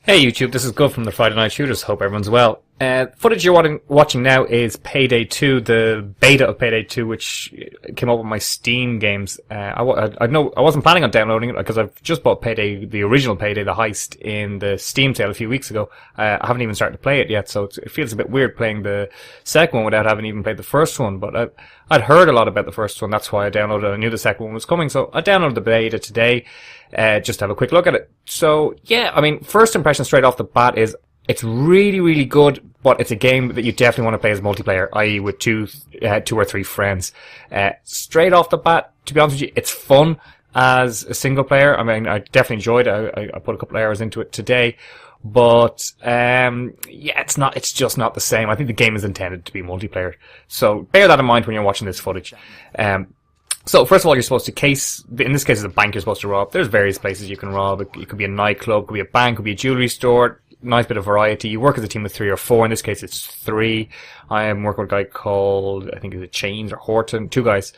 Hey YouTube, this is Gov from the Friday Night Shooters. Hope everyone's well. Footage you're watching now is Payday 2, the beta of Payday 2, which came up with my Steam games. I wasn't planning on downloading it because I've just bought Payday, the original Payday, the heist, in the Steam sale a few weeks ago. I haven't even started to play it yet, so it feels a bit weird playing the second one without having even played the first one. But I'd heard a lot about the first one, that's why I downloaded it. I knew the second one was coming, so I downloaded the beta today, just to have a quick look at it. So yeah, I mean, first impression straight off the bat is it's really, really good, but it's a game that you definitely want to play as multiplayer, i.e. with two or three friends. Straight off the bat, to be honest with you, it's fun as a single player. I mean, I definitely enjoyed it. I put a couple of hours into it today, but yeah, it's just not the same. I think the game is intended to be multiplayer, so bear that in mind when you're watching this footage. So first of all, you're supposed to in this case it's a bank you're supposed to rob. There's various places you can rob. It could be a nightclub, it could be a bank, it could be a jewelry store. Nice bit of variety. You work as a team of 3 or 4. In this case it's 3. I am working with a guy called, I think is it Chains or Horton, 2 guys.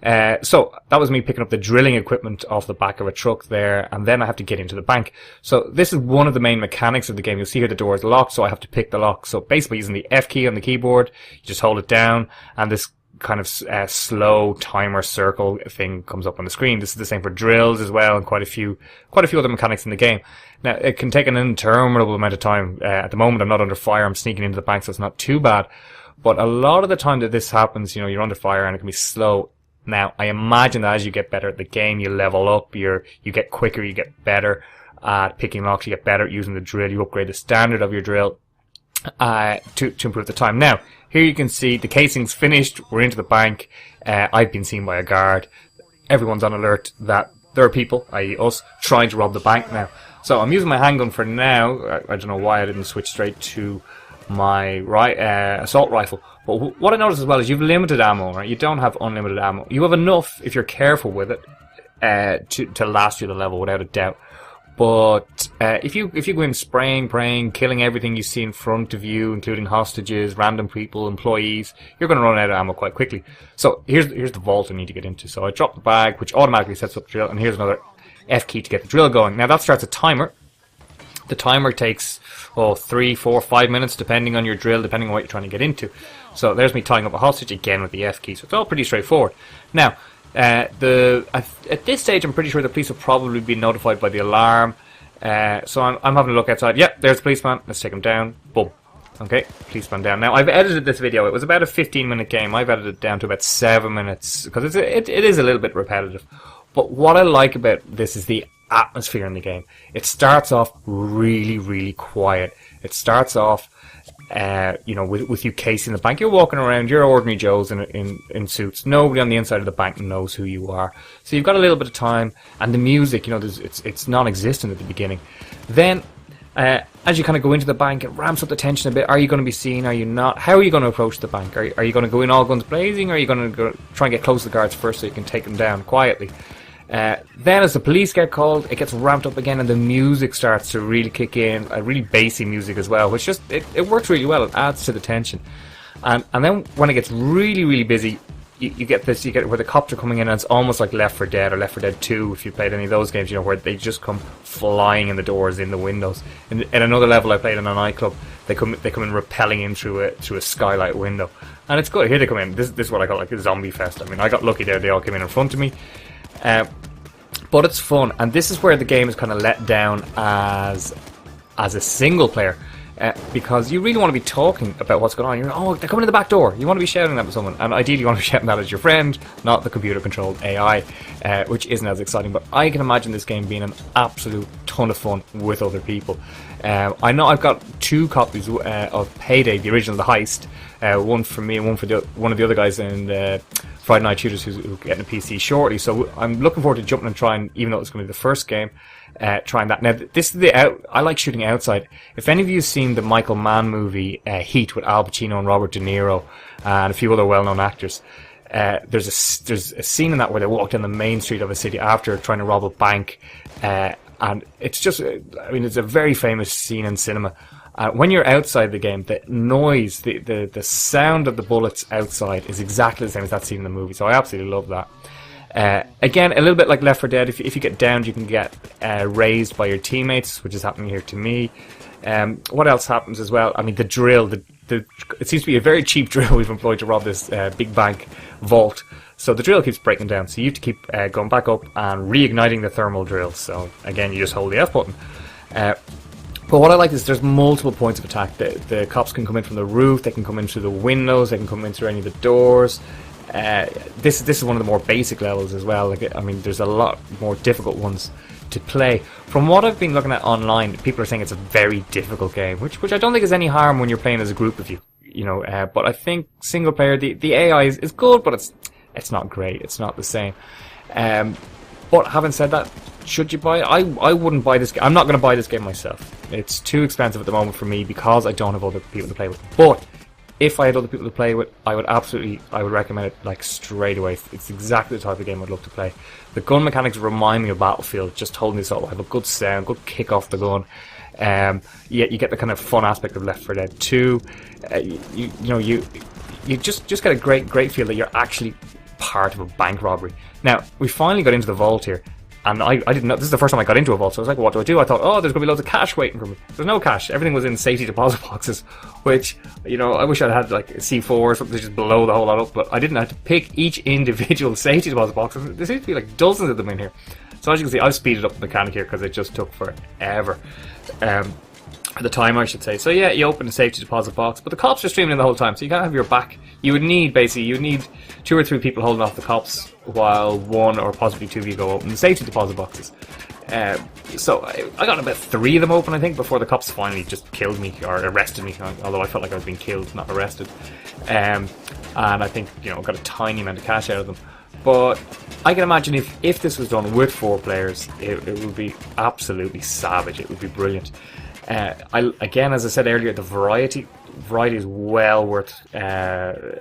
So that was me picking up the drilling equipment off the back of a truck there, and then I have to get into the bank. So this is one of the main mechanics of the game. You'll see here the door is locked, so I have to pick the lock. So basically using the F key on the keyboard, you just hold it down, and this kind of slow timer circle thing comes up on the screen. This is the same for drills as well, and quite a few other mechanics in the game. Now, it can take an interminable amount of time. At the moment, I'm not under fire. I'm sneaking into the bank, so it's not too bad. But a lot of the time that this happens, you're under fire and it can be slow. Now, I imagine that as you get better at the game, you level up, you get quicker, you get better at picking locks, you get better at using the drill, you upgrade the standard of your drill, to improve the time. Now, here you can see the casing's finished, we're into the bank, I've been seen by a guard, everyone's on alert that there are people, i.e. us, trying to rob the bank now. So I'm using my handgun for now. I don't know why I didn't switch straight to my assault rifle. But what I noticed as well is you've limited ammo, right? You don't have unlimited ammo. You have enough, if you're careful with it, to last you the level without a doubt. But if you go in spraying, praying, killing everything you see in front of you, including hostages, random people, employees, you're going to run out of ammo quite quickly. So here's the vault I need to get into. So I drop the bag, which automatically sets up the drill, and here's another F key to get the drill going. Now that starts a timer. The timer takes 3, 4, 5 minutes depending on your drill, depending on what you're trying to get into. So there's me tying up a hostage again with the F key. So it's all pretty straightforward. Now, at this stage, I'm pretty sure the police have probably been notified by the alarm. So I'm having a look outside. Yep, there's the policeman. Let's take him down. Boom. Okay, policeman down. Now, I've edited this video. It was about a 15-minute game. I've edited it down to about 7 minutes because it is a little bit repetitive. But what I like about this is the atmosphere in the game. It starts off really, really quiet. It starts off, with you casing the bank. You're walking around, you're ordinary Joes in suits. Nobody on the inside of the bank knows who you are. So you've got a little bit of time, and the music, it's non-existent at the beginning. Then, as you kind of go into the bank, it ramps up the tension a bit. Are you going to be seen? Are you not? How are you going to approach the bank? Are you going to go in all guns blazing, or are you going to try and get close to the guards first so you can take them down quietly? Then as the police get called, it gets ramped up again, and the music starts to really kick in, a really bassy music as well, which just, it works really well. It adds to the tension. And then when it gets really, really busy, you get where the cops are coming in, and it's almost like Left 4 Dead or Left 4 Dead 2, if you played any of those games, where they just come flying in the doors, in the windows. In another level I played in a nightclub, they come in rappelling in through a skylight window. And it's good. Here they come in. This is what I call like a zombie fest. I mean, I got lucky there. They all came in front of me. But it's fun, and this is where the game is kind of let down as a single player, because you really want to be talking about what's going on. They're coming in the back door. You want to be shouting that to someone, and ideally you want to be shouting that as your friend, not the computer-controlled AI, which isn't as exciting. But I can imagine this game being an absolute ton of fun with other people. I know I've got 2 copies of Payday, the original, the heist. One for me and one for one of the other guys in the Friday Night Shooters who's getting a PC shortly. So I'm looking forward to jumping and trying, even though it's going to be the first game, trying that. Now, this is I like shooting outside. If any of you have seen the Michael Mann movie Heat with Al Pacino and Robert De Niro and a few other well-known actors, there's a scene in that where they walk down the main street of a city after trying to rob a bank, and it's just, it's a very famous scene in cinema. When you're outside the game, the noise, the sound of the bullets outside is exactly the same as that scene in the movie. So I absolutely love that. Again, a little bit like Left 4 Dead. If you get downed, you can get raised by your teammates, which is happening here to me. What else happens as well? I mean, the drill. It seems to be a very cheap drill we've employed to rob this big bank vault. So the drill keeps breaking down. So you have to keep going back up and reigniting the thermal drill. So again, you just hold the F button. But what I like is there's multiple points of attack. The cops can come in from the roof. They can come in through the windows. They can come in through any of the doors. This is one of the more basic levels as well. Like, I mean, there's a lot more difficult ones to play. From what I've been looking at online, people are saying it's a very difficult game, which I don't think is any harm when you're playing as a group of you. But I think single player, the AI is good, but it's not great. It's not the same. But having said that, should you buy it? I wouldn't buy this game. I'm not going to buy this game myself. It's too expensive at the moment for me because I don't have other people to play with. But if I had other people to play with, I would recommend it like straight away. It's exactly the type of game I'd love to play. The gun mechanics remind me of Battlefield, just holding this up. I have a good sound, good kick off the gun. You get the kind of fun aspect of Left 4 Dead 2. You just get a great feel that you're actually part of a bank robbery. Now, we finally got into the vault here. And I didn't know, this is the first time I got into a vault, so I was like, what do I do? I thought, oh, there's going to be loads of cash waiting for me. There's no cash. Everything was in safety deposit boxes, which, I wish I'd had like a C4 or something to just blow the whole lot up, but I didn't have to pick each individual safety deposit box. There seems to be like dozens of them in here. So as you can see, I've speeded up the mechanic here because it just took forever. At the time, I should say. So yeah, you open the safety deposit box, but the cops are streaming in the whole time, so you can't have your back. You would need 2 or 3 people holding off the cops while 1 or possibly 2 of you go open the safety deposit boxes. So I got about 3 of them open, I think, before the cops finally just killed me or arrested me. Although I felt like I was being killed, not arrested. And I think got a tiny amount of cash out of them. But I can imagine if this was done with 4 players, it would be absolutely savage. It would be brilliant. Again, as I said earlier, the variety is well worth. The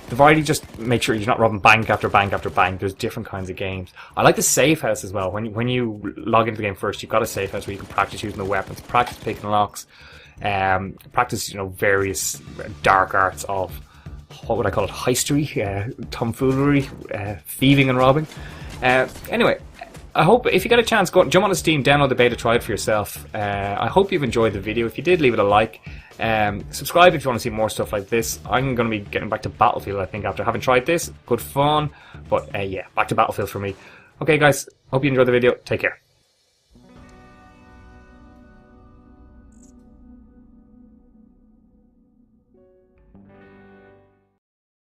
variety, just make sure you're not robbing bank after bank after bank. There's different kinds of games. I like the safe house as well. When you log into the game first, you've got a safe house where you can practice using the weapons, practice picking locks, practice various dark arts of, what would I call it, heistery, tomfoolery, thieving and robbing. Anyway, I hope if you get a chance, jump on Steam, download the beta, try it for yourself. I hope you've enjoyed the video. If you did, leave it a like. Subscribe if you want to see more stuff like this. I'm going to be getting back to Battlefield, I think, after having tried this. Good fun. But yeah, back to Battlefield for me. Okay, guys, hope you enjoyed the video. Take care.